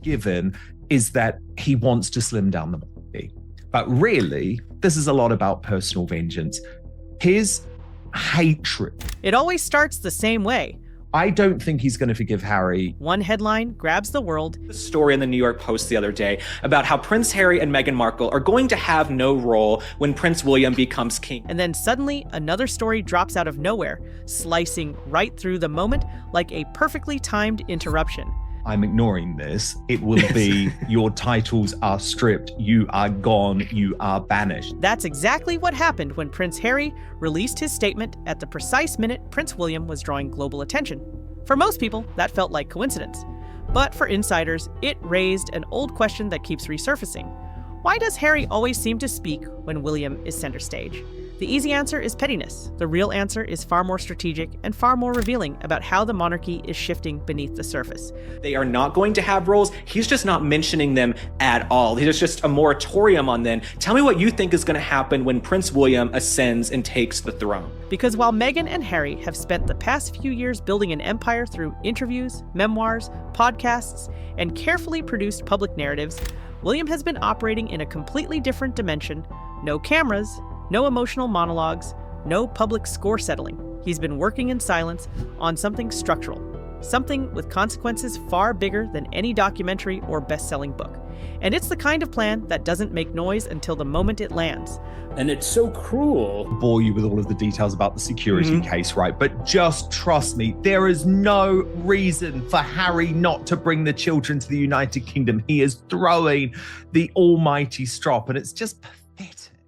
given is that he wants to slim down the monarchy. But really, this is a lot about personal vengeance. His hatred. It always starts the same way. I don't think he's going to forgive Harry. One headline grabs the world. The story in the New York Post the other day about how Prince Harry and Meghan Markle are going to have no role when Prince William becomes king. And then suddenly another story drops out of nowhere, slicing right through the moment like a perfectly timed interruption. I'm ignoring this. It will be your titles are stripped, you are gone, you are banished. That's exactly what happened when Prince Harry released his statement at the precise minute Prince William was drawing global attention. For most people, that felt like coincidence. But for insiders, it raised an old question that keeps resurfacing. Why does Harry always seem to speak when William is center stage? The easy answer is pettiness. The real answer is far more strategic and far more revealing about how the monarchy is shifting beneath the surface. They are not going to have roles. He's just not mentioning them at all. There's just a moratorium on them. Tell me what you think is going to happen when Prince William ascends and takes the throne. Because while Meghan and Harry have spent the past few years building an empire through interviews, memoirs, podcasts, and carefully produced public narratives, William has been operating in a completely different dimension. No cameras, no emotional monologues, no public score settling. He's been working in silence on something structural, something with consequences far bigger than any documentary or best-selling book. And it's the kind of plan that doesn't make noise until the moment it lands. And it's so cruel. I bore you with all of the details about the security case, right? But just trust me, there is no reason for Harry not to bring the children to the United Kingdom. He is throwing the almighty strop, and it's just pathetic.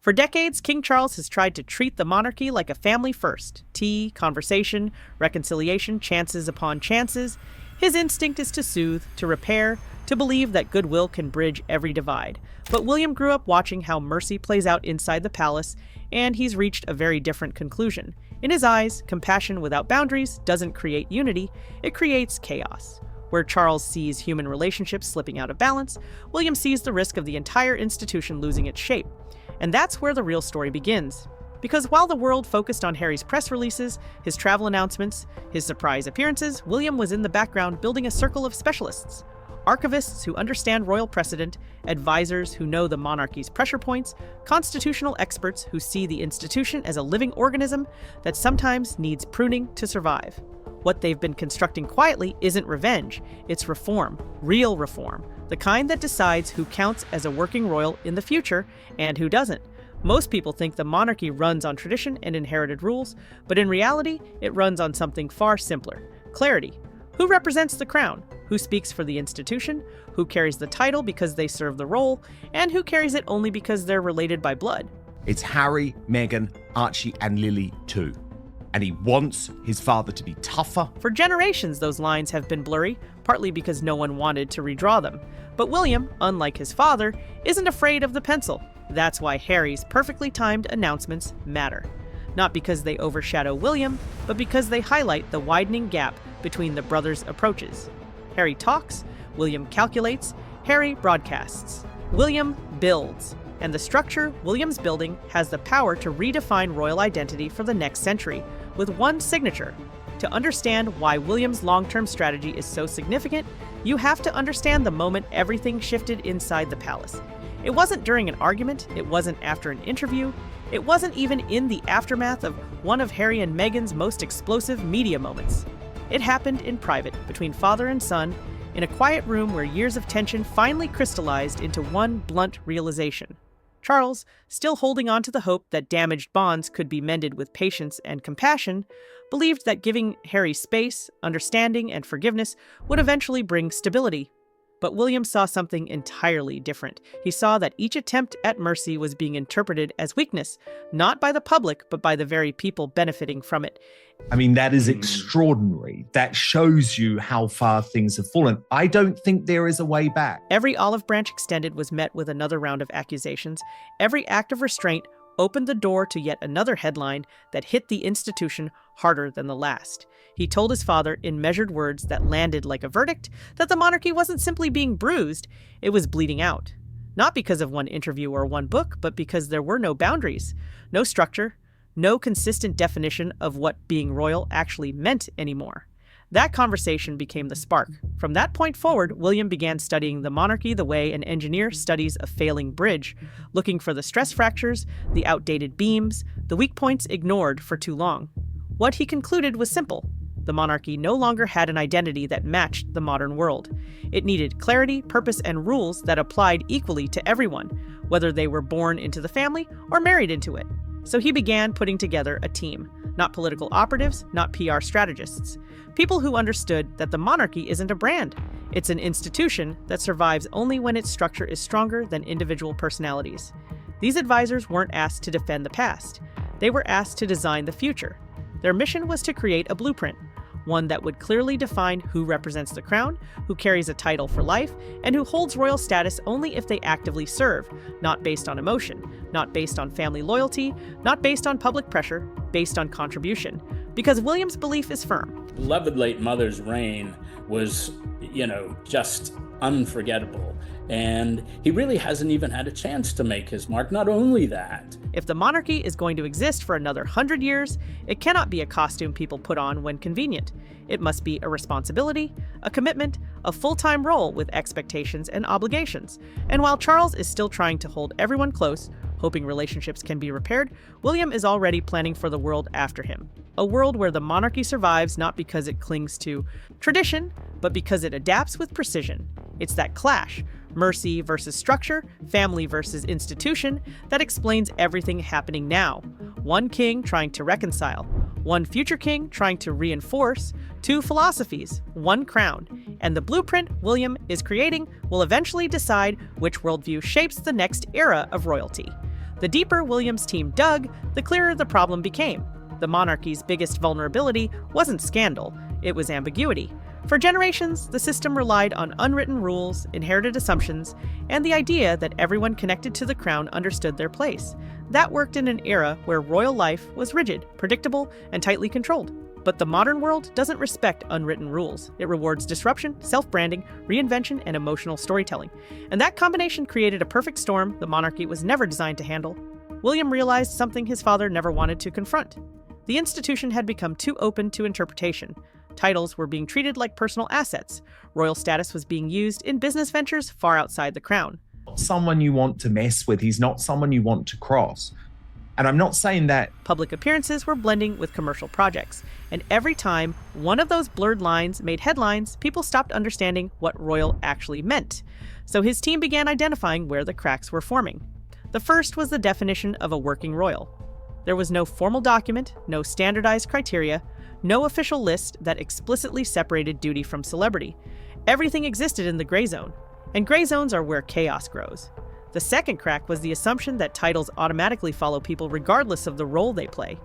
For decades, King Charles has tried to treat the monarchy like a family first. Tea, conversation, reconciliation, chances upon chances. His instinct is to soothe, to repair, to believe that goodwill can bridge every divide. But William grew up watching how mercy plays out inside the palace, and he's reached a very different conclusion. In his eyes, compassion without boundaries doesn't create unity, it creates chaos. Where Charles sees human relationships slipping out of balance, William sees the risk of the entire institution losing its shape. And that's where the real story begins. Because while the world focused on Harry's press releases, his travel announcements, his surprise appearances, William was in the background building a circle of specialists. Archivists who understand royal precedent, advisors who know the monarchy's pressure points, constitutional experts who see the institution as a living organism that sometimes needs pruning to survive. What they've been constructing quietly isn't revenge, it's reform, real reform, the kind that decides who counts as a working royal in the future and who doesn't. Most people think the monarchy runs on tradition and inherited rules, but in reality, it runs on something far simpler: clarity. Who represents the crown? Who speaks for the institution? Who carries the title because they serve the role? And who carries it only because they're related by blood? It's Harry, Meghan, Archie, and Lily too. And he wants his father to be tougher. For generations, those lines have been blurry, partly because no one wanted to redraw them. But William, unlike his father, isn't afraid of the pencil. That's why Harry's perfectly timed announcements matter. Not because they overshadow William, but because they highlight the widening gap between the brothers' approaches. Harry talks, William calculates, Harry broadcasts. William builds. And the structure William's building has the power to redefine royal identity for the next century, with one signature. To understand why William's long-term strategy is so significant, you have to understand the moment everything shifted inside the palace. It wasn't during an argument, it wasn't after an interview, it wasn't even in the aftermath of one of Harry and Meghan's most explosive media moments. It happened in private, between father and son, in a quiet room where years of tension finally crystallized into one blunt realization. Charles, still holding on to the hope that damaged bonds could be mended with patience and compassion, believed that giving Harry space, understanding, and forgiveness would eventually bring stability. But William saw something entirely different. He saw that each attempt at mercy was being interpreted as weakness, not by the public, but by the very people benefiting from it. I mean, that is extraordinary. That shows you how far things have fallen. I don't think there is a way back. Every olive branch extended was met with another round of accusations. Every act of restraint opened the door to yet another headline that hit the institution harder than the last. He told his father in measured words that landed like a verdict that the monarchy wasn't simply being bruised, it was bleeding out. Not because of one interview or one book, but because there were no boundaries, no structure, no consistent definition of what being royal actually meant anymore. That conversation became the spark. From that point forward, William began studying the monarchy the way an engineer studies a failing bridge, looking for the stress fractures, the outdated beams, the weak points ignored for too long. What he concluded was simple. The monarchy no longer had an identity that matched the modern world. It needed clarity, purpose, and rules that applied equally to everyone, whether they were born into the family or married into it. So he began putting together a team. Not political operatives, not PR strategists. People who understood that the monarchy isn't a brand. It's an institution that survives only when its structure is stronger than individual personalities. These advisors weren't asked to defend the past. They were asked to design the future. Their mission was to create a blueprint, one that would clearly define who represents the crown, who carries a title for life, and who holds royal status only if they actively serve, not based on emotion, not based on family loyalty, not based on public pressure, based on contribution. Because William's belief is firm. Beloved late mother's reign was, just unforgettable. And he really hasn't even had a chance to make his mark. Not only that, if the monarchy is going to exist for another 100 years, it cannot be a costume people put on when convenient. It must be a responsibility, a commitment, a full-time role with expectations and obligations. And while Charles is still trying to hold everyone close, hoping relationships can be repaired, William is already planning for the world after him. A world where the monarchy survives not because it clings to tradition, but because it adapts with precision. It's that clash, mercy versus structure, family versus institution, that explains everything happening now. One king trying to reconcile, one future king trying to reinforce, two philosophies, one crown. And the blueprint William is creating will eventually decide which worldview shapes the next era of royalty. The deeper William's team dug, the clearer the problem became. The monarchy's biggest vulnerability wasn't scandal, it was ambiguity. For generations, the system relied on unwritten rules, inherited assumptions, and the idea that everyone connected to the crown understood their place. That worked in an era where royal life was rigid, predictable, and tightly controlled. But the modern world doesn't respect unwritten rules. It rewards disruption, self-branding, reinvention, and emotional storytelling. And that combination created a perfect storm the monarchy was never designed to handle. William realized something his father never wanted to confront. The institution had become too open to interpretation. Titles were being treated like personal assets. Royal status was being used in business ventures far outside the crown. Someone you want to mess with. He's not someone you want to cross. And I'm not saying that. Public appearances were blending with commercial projects. And every time one of those blurred lines made headlines, people stopped understanding what royal actually meant. So his team began identifying where the cracks were forming. The first was the definition of a working royal. There was no formal document, no standardized criteria, no official list that explicitly separated duty from celebrity. Everything existed in the gray zone, and gray zones are where chaos grows. The second crack was the assumption that titles automatically follow people regardless of the role they play.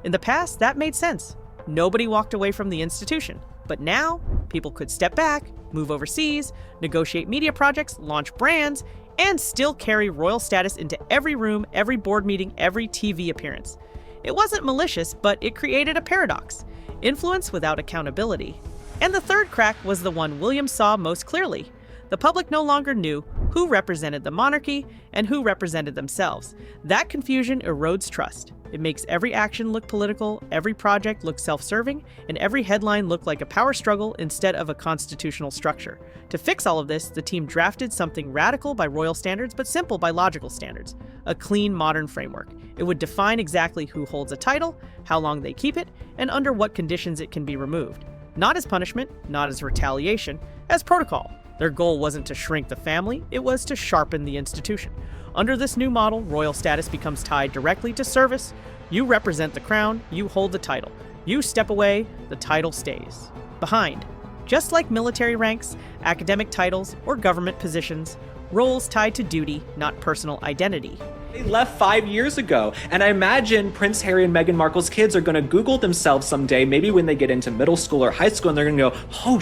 In the past, that made sense. Nobody walked away from the institution. But now, people could step back, move overseas, negotiate media projects, launch brands, and still carry royal status into every room, every board meeting, every TV appearance. It wasn't malicious, but it created a paradox. Influence without accountability. And the third crack was the one William saw most clearly. The public no longer knew who represented the monarchy and who represented themselves. That confusion erodes trust. It makes every action look political, every project look self-serving, and every headline look like a power struggle instead of a constitutional structure. To fix all of this, the team drafted something radical by royal standards but simple by logical standards. A clean, modern framework. It would define exactly who holds a title, how long they keep it, and under what conditions it can be removed. Not as punishment, not as retaliation, as protocol. Their goal wasn't to shrink the family, it was to sharpen the institution. Under this new model, royal status becomes tied directly to service. You represent the crown, you hold the title. You step away, the title stays behind. Just like military ranks, academic titles, or government positions, roles tied to duty, not personal identity. They left 5 years ago, and I imagine Prince Harry and Meghan Markle's kids are going to Google themselves someday, maybe when they get into middle school or high school, and they're going to go, oh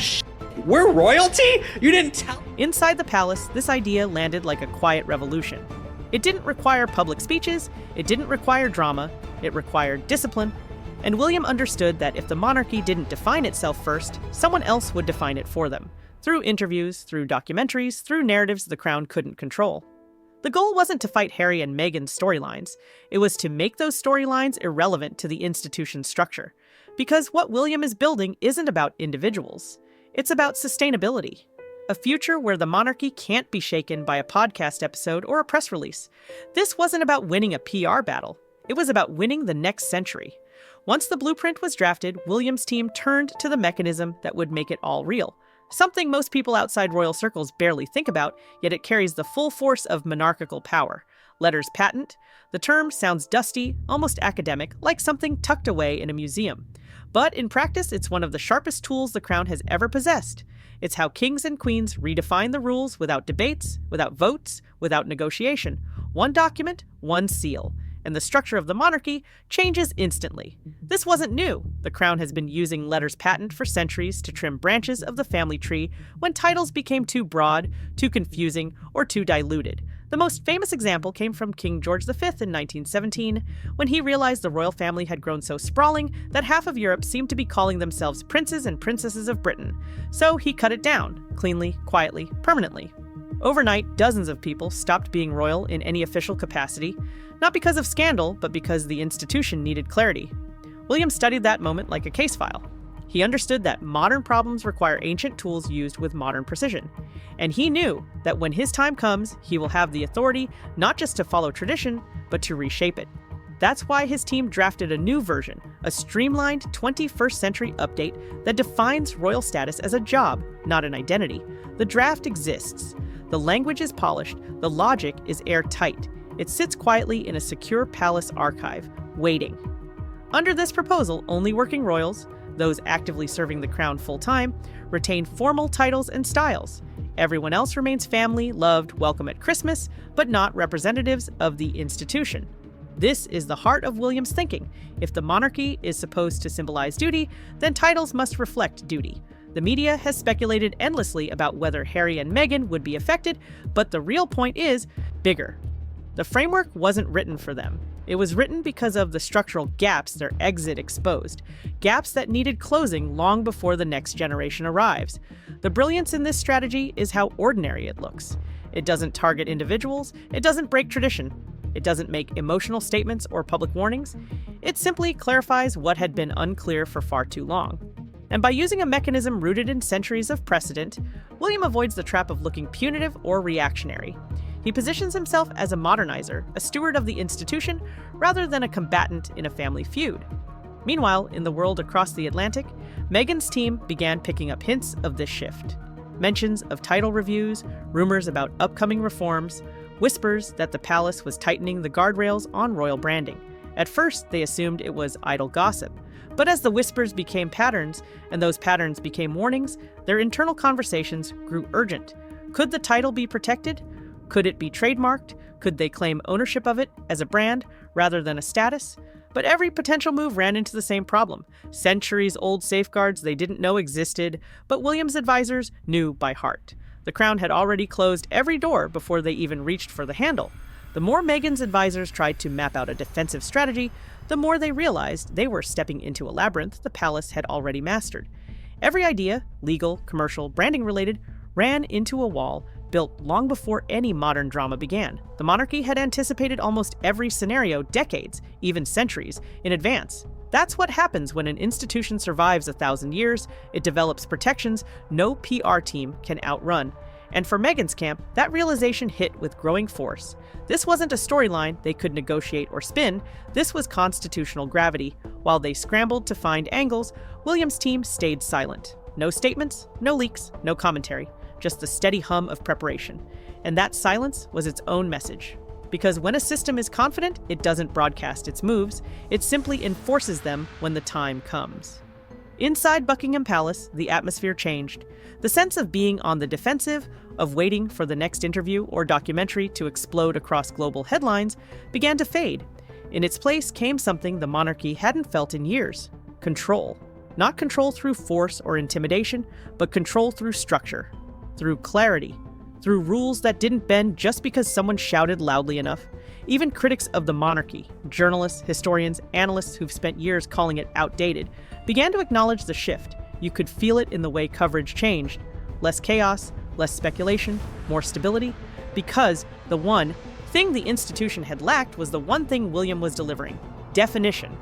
we're royalty? You didn't tell. Inside the palace, this idea landed like a quiet revolution. It didn't require public speeches, it didn't require drama, it required discipline. And William understood that if the monarchy didn't define itself first, someone else would define it for them. Through interviews, through documentaries, through narratives the crown couldn't control. The goal wasn't to fight Harry and Meghan's storylines. It was to make those storylines irrelevant to the institution's structure. Because what William is building isn't about individuals. It's about sustainability. A future where the monarchy can't be shaken by a podcast episode or a press release. This wasn't about winning a PR battle. It was about winning the next century. Once the blueprint was drafted, William's team turned to the mechanism that would make it all real. Something most people outside royal circles barely think about, yet it carries the full force of monarchical power. Letters patent. The term sounds dusty, almost academic, like something tucked away in a museum. But in practice, it's one of the sharpest tools the crown has ever possessed. It's how kings and queens redefine the rules without debates, without votes, without negotiation. One document, one seal. And the structure of the monarchy changes instantly. This wasn't new. The crown has been using letters patent for centuries to trim branches of the family tree when titles became too broad, too confusing, or too diluted. The most famous example came from King George V in 1917, when he realized the royal family had grown so sprawling that half of Europe seemed to be calling themselves princes and princesses of Britain. So he cut it down, cleanly, quietly, permanently. Overnight, dozens of people stopped being royal in any official capacity, not because of scandal, but because the institution needed clarity. William studied that moment like a case file. He understood that modern problems require ancient tools used with modern precision. And he knew that when his time comes, he will have the authority not just to follow tradition, but to reshape it. That's why his team drafted a new version, a streamlined 21st century update that defines royal status as a job, not an identity. The draft exists. The language is polished. The logic is airtight. It sits quietly in a secure palace archive, waiting. Under this proposal, only working royals, those actively serving the crown full-time, retain formal titles and styles. Everyone else remains family, loved, welcome at Christmas, but not representatives of the institution. This is the heart of William's thinking. If the monarchy is supposed to symbolize duty, then titles must reflect duty. The media has speculated endlessly about whether Harry and Meghan would be affected, but the real point is bigger. The framework wasn't written for them. It was written because of the structural gaps their exit exposed, gaps that needed closing long before the next generation arrives. The brilliance in this strategy is how ordinary it looks. It doesn't target individuals, it doesn't break tradition, it doesn't make emotional statements or public warnings. It simply clarifies what had been unclear for far too long. And by using a mechanism rooted in centuries of precedent, William avoids the trap of looking punitive or reactionary. He positions himself as a modernizer, a steward of the institution, rather than a combatant in a family feud. Meanwhile, in the world across the Atlantic, Meghan's team began picking up hints of this shift. Mentions of title reviews, rumors about upcoming reforms, whispers that the palace was tightening the guardrails on royal branding. At first, they assumed it was idle gossip. But as the whispers became patterns, and those patterns became warnings, their internal conversations grew urgent. Could the title be protected? Could it be trademarked? Could they claim ownership of it as a brand rather than a status? But every potential move ran into the same problem. Centuries-old safeguards they didn't know existed, but William's advisors knew by heart. The crown had already closed every door before they even reached for the handle. The more Meghan's advisors tried to map out a defensive strategy, the more they realized they were stepping into a labyrinth the palace had already mastered. Every idea, legal, commercial, branding-related, ran into a wall built long before any modern drama began. The monarchy had anticipated almost every scenario decades, even centuries, in advance. That's what happens when an institution survives 1,000 years. It develops protections no PR team can outrun. And for Meghan's camp, that realization hit with growing force. This wasn't a storyline they could negotiate or spin. This was constitutional gravity. While they scrambled to find angles, William's team stayed silent. No statements, no leaks, no commentary. Just the steady hum of preparation. And that silence was its own message. Because when a system is confident, it doesn't broadcast its moves, it simply enforces them when the time comes. Inside Buckingham Palace, the atmosphere changed. The sense of being on the defensive, of waiting for the next interview or documentary to explode across global headlines, began to fade. In its place came something the monarchy hadn't felt in years: control. Not control through force or intimidation, but control through structure. Through clarity, through rules that didn't bend just because someone shouted loudly enough. Even critics of the monarchy, journalists, historians, analysts who've spent years calling it outdated, began to acknowledge the shift. You could feel it in the way coverage changed. Less chaos, less speculation, more stability. Because the one thing the institution had lacked was the one thing William was delivering: definition.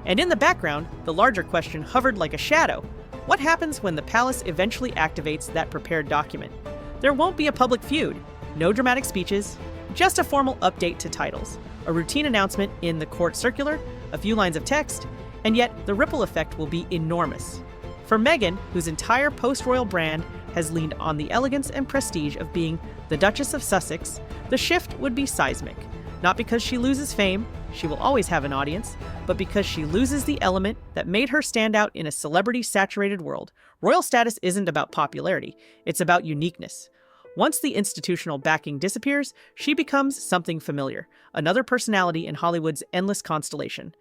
And in the background, the larger question hovered like a shadow. What happens when the palace eventually activates that prepared document? There won't be a public feud, no dramatic speeches, just a formal update to titles, a routine announcement in the court circular, a few lines of text, and yet the ripple effect will be enormous. For Meghan, whose entire post-royal brand has leaned on the elegance and prestige of being the Duchess of Sussex, the shift would be seismic. Not because she loses fame, she will always have an audience, but because she loses the element that made her stand out in a celebrity-saturated world. Royal status isn't about popularity, it's about uniqueness. Once the institutional backing disappears, she becomes something familiar, another personality in Hollywood's endless constellation.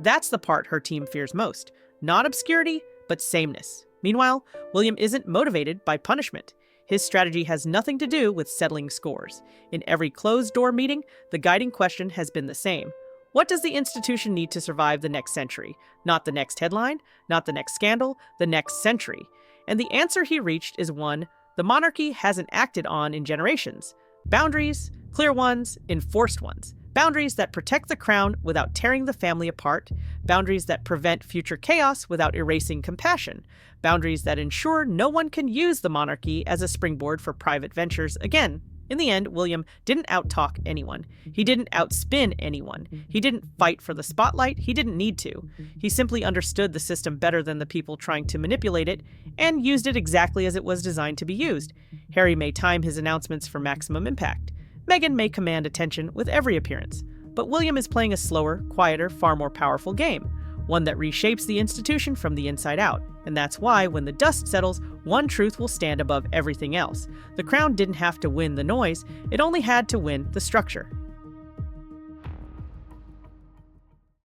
That's the part her team fears most. Not obscurity, but sameness. Meanwhile, William isn't motivated by punishment. His strategy has nothing to do with settling scores. In every closed-door meeting, the guiding question has been the same. What does the institution need to survive the next century? Not the next headline, not the next scandal, the next century. And the answer he reached is one the monarchy hasn't acted on in generations. Boundaries, clear ones, enforced ones. Boundaries that protect the crown without tearing the family apart. Boundaries that prevent future chaos without erasing compassion. Boundaries that ensure no one can use the monarchy as a springboard for private ventures again. In the end, William didn't outtalk anyone. He didn't outspin anyone. He didn't fight for the spotlight. He didn't need to. He simply understood the system better than the people trying to manipulate it and used it exactly as it was designed to be used. Harry may time his announcements for maximum impact. Meghan may command attention with every appearance. But William is playing a slower, quieter, far more powerful game. One that reshapes the institution from the inside out. And that's why, when the dust settles, one truth will stand above everything else. The crown didn't have to win the noise, it only had to win the structure.